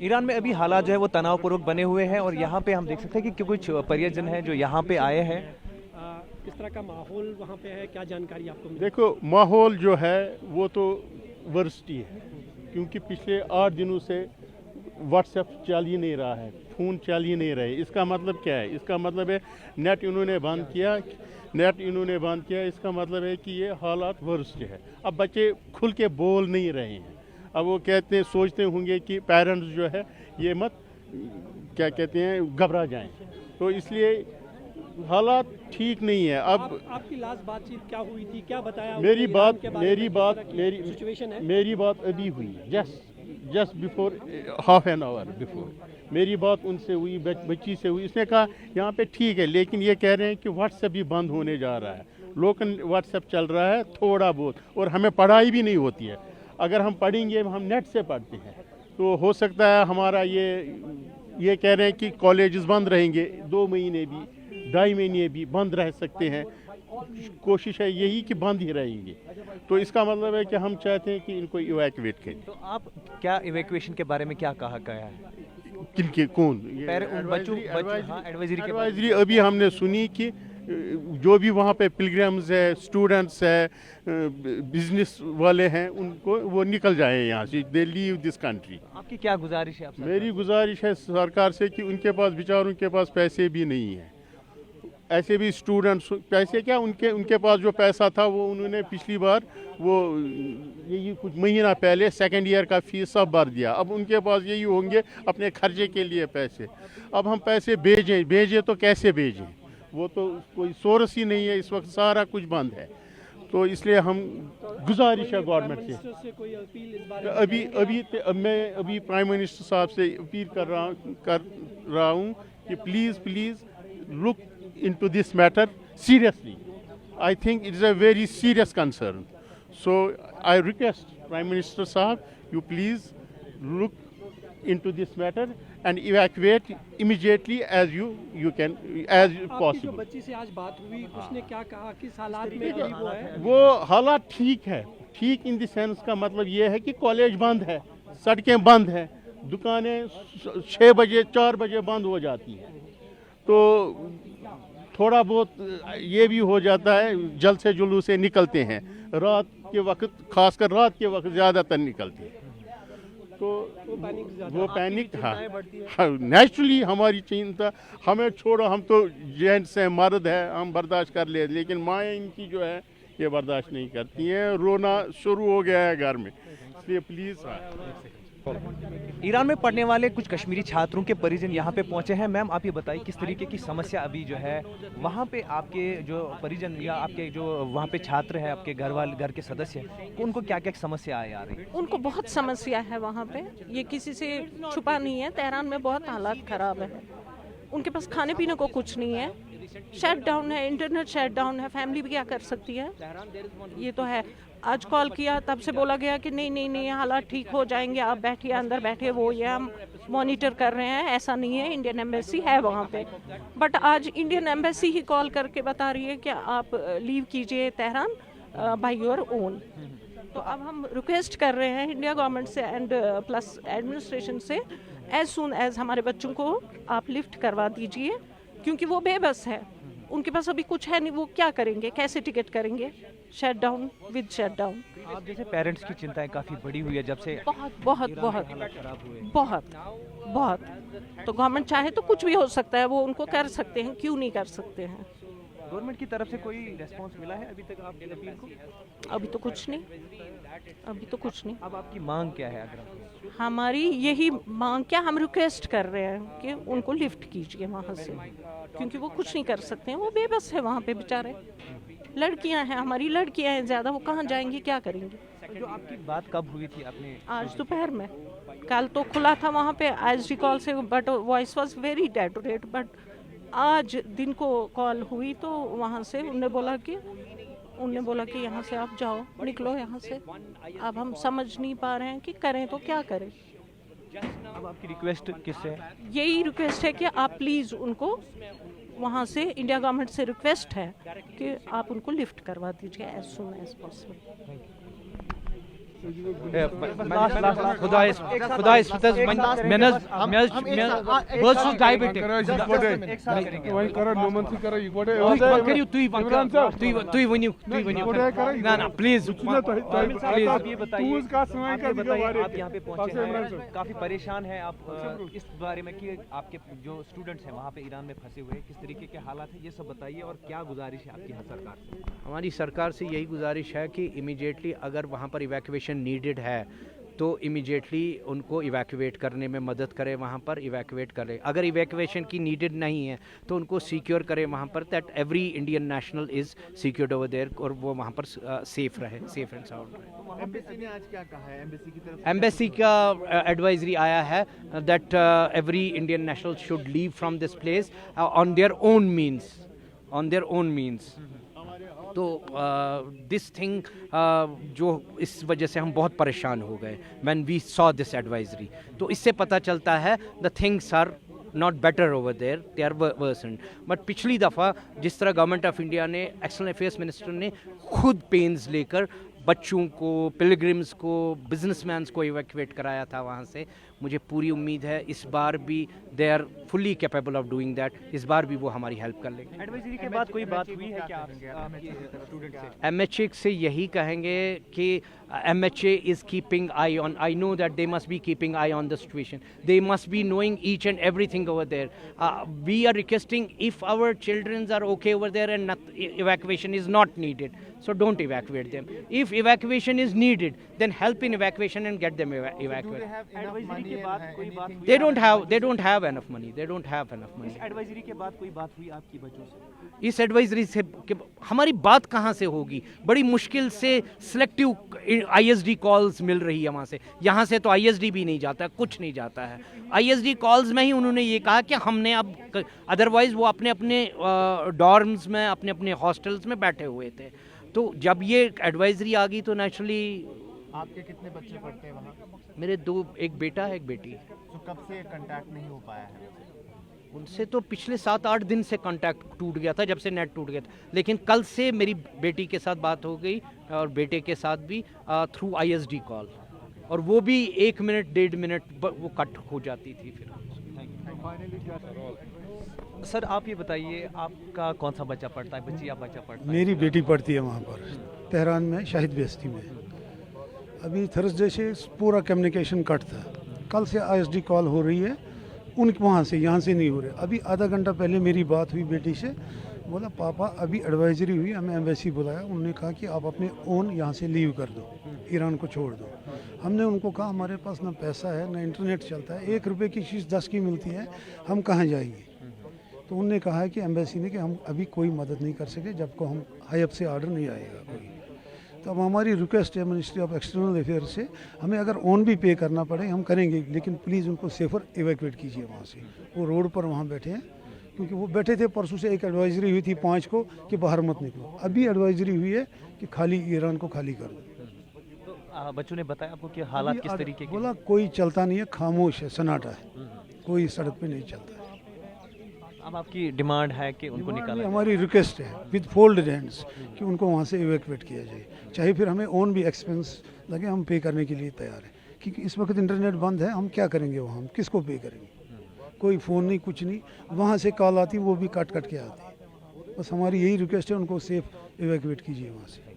Iran में अभी हालात जो है वो तनावपूर्वक बने हुए हैं और यहाँ पे हम देख सकते हैं कि कुछ परिजन हैं जो यहाँ पे आए हैं। किस तरह का माहौल वहाँ पे है, क्या जानकारी आपको मिली? देखो, माहौल जो है वो तो वर्स्ट ही है, क्योंकि पिछले 8 दिनों से व्हाट्सएप चल ही नहीं रहा है, फ़ोन चल ही नहीं रहे। इसका मतलब क्या है? इसका मतलब है नेट इन्होंने बंद किया। इसका मतलब है कि ये हालात वर्स्ट है। अब बच्चे खुल के बोल नहीं रहे हैं। अब वो सोचते होंगे कि पेरेंट्स जो है ये मत क्या कहते हैं घबरा जाएं, तो इसलिए हालात ठीक नहीं है। अब आपकी लास्ट बातचीत क्या हुई थी, क्या बताया? सिचुएशन है। मेरी बात अभी हुई, just before half an hour before मेरी बात उनसे हुई, बच्ची से हुई। उसने कहा यहाँ पे ठीक है, लेकिन ये कह रहे हैं कि व्हाट्सएप भी बंद होने जा रहा है। लोकल व्हाट्सएप चल रहा है थोड़ा बहुत, और हमें पढ़ाई भी नहीं होती है। अगर हम पढ़ेंगे, हम नेट से पढ़ते हैं, तो हो सकता है हमारा ये कह रहे हैं कि कॉलेजेस बंद रहेंगे 2 महीने भी, 2.5 महीने भी बंद रह सकते हैं। कोशिश है यही कि बंद ही रहेंगे। तो इसका मतलब है कि हम चाहते हैं कि इनको इवैक्यूएट करें। तो आप क्या इवैक्यूएशन के बारे में क्या कहा गया है? किनके कौन एडवाइजरी अभी हमने सुनी कि जो भी वहाँ पे पिलग्रिम्स है, स्टूडेंट्स है, बिजनेस वाले हैं, उनको वो निकल जाए यहाँ से, दे लीव दिस कंट्री। आपकी क्या गुजारिश है आप? मेरी गुजारिश है सरकार से कि उनके पास बेचारों के पास पैसे भी नहीं है। ऐसे भी स्टूडेंट्स पैसे क्या, उनके पास जो पैसा था वो उन्होंने पिछली बार यही कुछ महीना पहले 2nd ईयर का फीस सब भर दिया। अब उनके पास यही होंगे अपने खर्चे के लिए पैसे। अब हम पैसे भेजें तो कैसे भेजें? वो तो कोई सोर्स ही नहीं है, इस वक्त सारा कुछ बंद है। तो इसलिए हम गुजारिश है गवर्नमेंट से, कोई अपील इस बारे में? मैं प्राइम मिनिस्टर साहब से अपील कर रहा हूँ कि please look into this matter seriously. I think it is a very serious concern. So I request Prime Minister Sahab, you please look into this matter and evacuate immediately as you can, as आपकी possible. जो बच्ची से आज बात हुई, उसने क्या कहा, किस हालात में अभी वो है? वो हालात ठीक है। ठीक इन द सेंस का मतलब ये है कि कॉलेज बंद है, सड़कें बंद हैं, दुकानें 6 बजे 4 बजे बंद हो जाती हैं। तो थोड़ा बहुत ये भी हो जाता है, जल्द से जुलूस से निकलते हैं रात के वक्त, खासकर रात के वक्त ज़्यादातर निकलते हैं। तो वो पैनिक हाँ नेचुरली हमारी चिंता, हमें छोड़ो, हम तो जेंट्स हैं, मर्द है, हम बर्दाश्त कर ले, लेकिन माएँ इनकी जो है ये बर्दाश्त नहीं करती हैं। रोना शुरू हो गया है घर में, इसलिए प्लीज़। ईरान में पढ़ने वाले कुछ कश्मीरी छात्रों के परिजन यहाँ पे पहुँचे हैं। मैम आप ये बताइए किस तरीके की समस्या अभी जो है वहाँ पे आपके जो परिजन या आपके जो वहाँ पे छात्र हैं, आपके घर के सदस्य, उनको क्या क्या समस्या आ रही है? उनको बहुत समस्या है वहाँ पे, ये किसी से छुपा नहीं है। तेहरान में बहुत हालात ख़राब है। उनके पास खाने पीने को कुछ नहीं है, शट डाउन है, इंटरनेट शट डाउन है। फैमिली भी क्या कर सकती है? ये तो है। आज कॉल किया तब से बोला गया कि नहीं हालात ठीक हो जाएंगे, आप बैठिए, अंदर बैठे, वो ये हम मॉनिटर कर रहे हैं। ऐसा नहीं है, इंडियन एम्बेसी है वहाँ पे, बट आज इंडियन एम्बेसी ही कॉल करके बता रही है कि आप लीव कीजिए तेहरान बाय योर ओन। तो अब हम रिक्वेस्ट कर रहे हैं इंडिया गवर्नमेंट से एंड प्लस एडमिनिस्ट्रेशन से, एज सुन एज हमारे बच्चों को आप लिफ्ट करवा दीजिए, क्योंकि वो बेबस है, उनके पास अभी कुछ है नहीं। वो क्या करेंगे, कैसे टिकट करेंगे? Shut down with shut down. आप जैसे पेरेंट्स की चिंताएं काफ़ी बड़ी हुई है जब से बहुत तो गवर्नमेंट चाहे तो कुछ भी हो सकता है, वो उनको कर सकते हैं, क्यों नहीं कर सकते हैं? गवर्नमेंट की तरफ से कोई रेस्पॉन्स मिला है अभी तक आपके अपील को? अभी तो कुछ नहीं। अब आपकी मांग क्या है? अगर हमारी यही मांग क्या, हम रिक्वेस्ट कर रहे हैं कि उनको लिफ्ट कीजिए वहाँ से, क्योंकि वो कुछ नहीं कर सकते हैं, वो बेबस है वहाँ पे बेचारे। लड़कियाँ हैं, हमारी लड़कियाँ हैं ज़्यादा, वो कहाँ जाएंगी, क्या करेंगे? जो आपकी बात कब हुई थी आपने? आज दोपहर में। कल तो खुला था वहाँ पे ISD कॉल से, but voice was very deteriorate. But आज दिन को कॉल हुई तो वहाँ से उन्होंने बोला कि यहाँ से आप जाओ, निकलो यहाँ से। अब हम समझ नहीं पा रहे हैं कि करें तो क्या करें। अब आपकी रिक्वेस्ट किससे है? यही रिक्वेस्ट है कि आप प्लीज़ उनको वहाँ से, इंडिया गवर्नमेंट से रिक्वेस्ट है कि आप उनको लिफ्ट करवा दीजिए एज सुन एज पॉसिबल। आप ये बताइए आप यहाँ पे पहुंचे हैं, काफी परेशान है आप इस बारे में कि आपके जो स्टूडेंट्स हैं वहाँ पे ईरान में फंसे हुए हैं, किस तरीके के हालात हैं, ये सब बताइए और क्या गुजारिश है आपकी सरकार से? हमारी सरकार से यही गुजारिश है कि इमीडिएटली अगर वहाँ पर इवैक्यूएशन नीडेड है तो इमीडिएटली उनको इवैक्यूएट करने में मदद करें, वहाँ पर इवैक्यूएट करें। अगर इवैक्यूएशन की नीडेड नहीं है तो उनको सिक्योर करें वहाँ पर, that every Indian national is secured over there, और वो वहाँ पर सेफ रहे, सेफ एंड साउंड रहे। एम्बेसी ने आज क्या कहा है? एम्बेसी की तरफ एम्बेसी का एडवाइजरी आया है that every Indian national should leave from this place on their own means, तो दिस थिंग जो इस वजह से हम बहुत परेशान हो गए when we saw this advisory. तो इससे पता चलता है the things are not better over there, they are worsen. But पिछली दफ़ा जिस तरह गवर्नमेंट ऑफ इंडिया ने, एक्सटर्नल अफेयर्स मिनिस्टर ने खुद पेन्स लेकर बच्चों को, पिलग्रिम्स को, बिजनेसमैन्स को इवैक्यूएट कराया था वहाँ से, मुझे पूरी उम्मीद है इस बार भी they are fully capable of doing that, इस बार भी वो हमारी हेल्प कर लेंगे। एडवाइजरी के बाद कोई बात हुई है क्या आपके स्टूडेंट से? MHA से यही कहेंगे कि MHA is keeping eye on, I know that they must be keeping eye on the situation. They must be knowing each and everything over there. We are requesting if our children are okay over there and evacuation is not needed, so don't evacuate them. If evacuation is needed, then help in evacuation and get them evacuated. Advisory के बाद कोई बात हुई? They don't have enough money. They don't have enough money. Advisory के बाद कोई बात हुई आपकी बच्चों से? इस एडवाइजरी से हमारी बात कहाँ से होगी? बड़ी मुश्किल से सिलेक्टिव ISD कॉल्स मिल रही है वहाँ से, यहाँ से तो ISD भी नहीं जाता, कुछ नहीं जाता है। ISD कॉल्स में ही उन्होंने ये कहा कि हमने अब, अदरवाइज वो अपने अपने डॉर्म्स में, अपने अपने हॉस्टल्स में बैठे हुए थे। तो जब ये एडवाइजरी आ गई तो नेचुरली। आपके कितने बच्चे पढ़ते हैं वहाँ? मेरे दो, एक बेटा है, एक बेटी। तो कब से कांटेक्ट नहीं हो पाया है? उनसे तो पिछले 7-8 दिन से कांटेक्ट टूट गया था, जब से नेट टूट गया था। लेकिन कल से मेरी बेटी के साथ बात हो गई और बेटे के साथ भी थ्रू ISD कॉल, और वो भी 1 मिनट 1.5 मिनट वो कट हो जाती थी फिर। सर आप ये बताइए, आपका कौन सा बच्चा पढ़ता है, बच्ची या बच्चा पढ़ता है? मेरी बेटी पढ़ती है वहाँ पर तेहरान में, शाहिद बेस्ती में। अभी थर्सडे से पूरा कम्युनिकेशन कट था, कल से ISD कॉल हो रही है उनके वहाँ से, यहाँ से नहीं हो रहे। अभी आधा घंटा पहले मेरी बात हुई बेटी से, बोला पापा अभी एडवाइजरी हुई, हमें एम्बेसी बुलाया, उन्होंने कहा कि आप अपने ओन यहाँ से लीव कर दो, ईरान को छोड़ दो। हमने उनको कहा हमारे पास ना पैसा है ना इंटरनेट चलता है, 1 रुपये की चीज़ 10 की मिलती है, हम कहाँ जाएंगे? तो उन्होंने कहा है कि एम्बेसी ने कि हम अभी कोई मदद नहीं कर सके जब को हम हाईअप से ऑर्डर नहीं आएगा कोई। तो अब हमारी रिक्वेस्ट है मिनिस्ट्री ऑफ एक्सटर्नल अफेयर से, हमें अगर ओन भी पे करना पड़े हम करेंगे, लेकिन प्लीज़ उनको सेफर इवैक्यूएट कीजिए वहाँ से। वो रोड पर वहाँ बैठे हैं, क्योंकि वो बैठे थे परसों से। एक एडवाइजरी हुई थी 5 को कि बाहर मत निकलो, अभी एडवाइजरी हुई है कि खाली ईरान को खाली कर दो। तो बच्चों ने बताया आपको कि हालात किस तरीके के? बोला कोई चलता नहीं है, खामोश है, सन्नाटा है, कोई सड़क पे नहीं चलता है। अब आपकी डिमांड है कि उनको निकाला जाए? हमारी रिक्वेस्ट है विद फोल्डेड हैंड्स कि उनको वहाँ से इवैक्यूएट किया जाए, चाहे फिर हमें ओन भी एक्सपेंस लगे, हम पे करने के लिए तैयार हैं। क्योंकि इस वक्त इंटरनेट बंद है, हम क्या करेंगे वहाँ, हम किसको पे करेंगे? कोई फ़ोन नहीं, कुछ नहीं, वहाँ से कॉल आती वो भी कट के आती। बस हमारी यही रिक्वेस्ट है, उनको सेफ इवैक्यूएट कीजिए वहाँ से।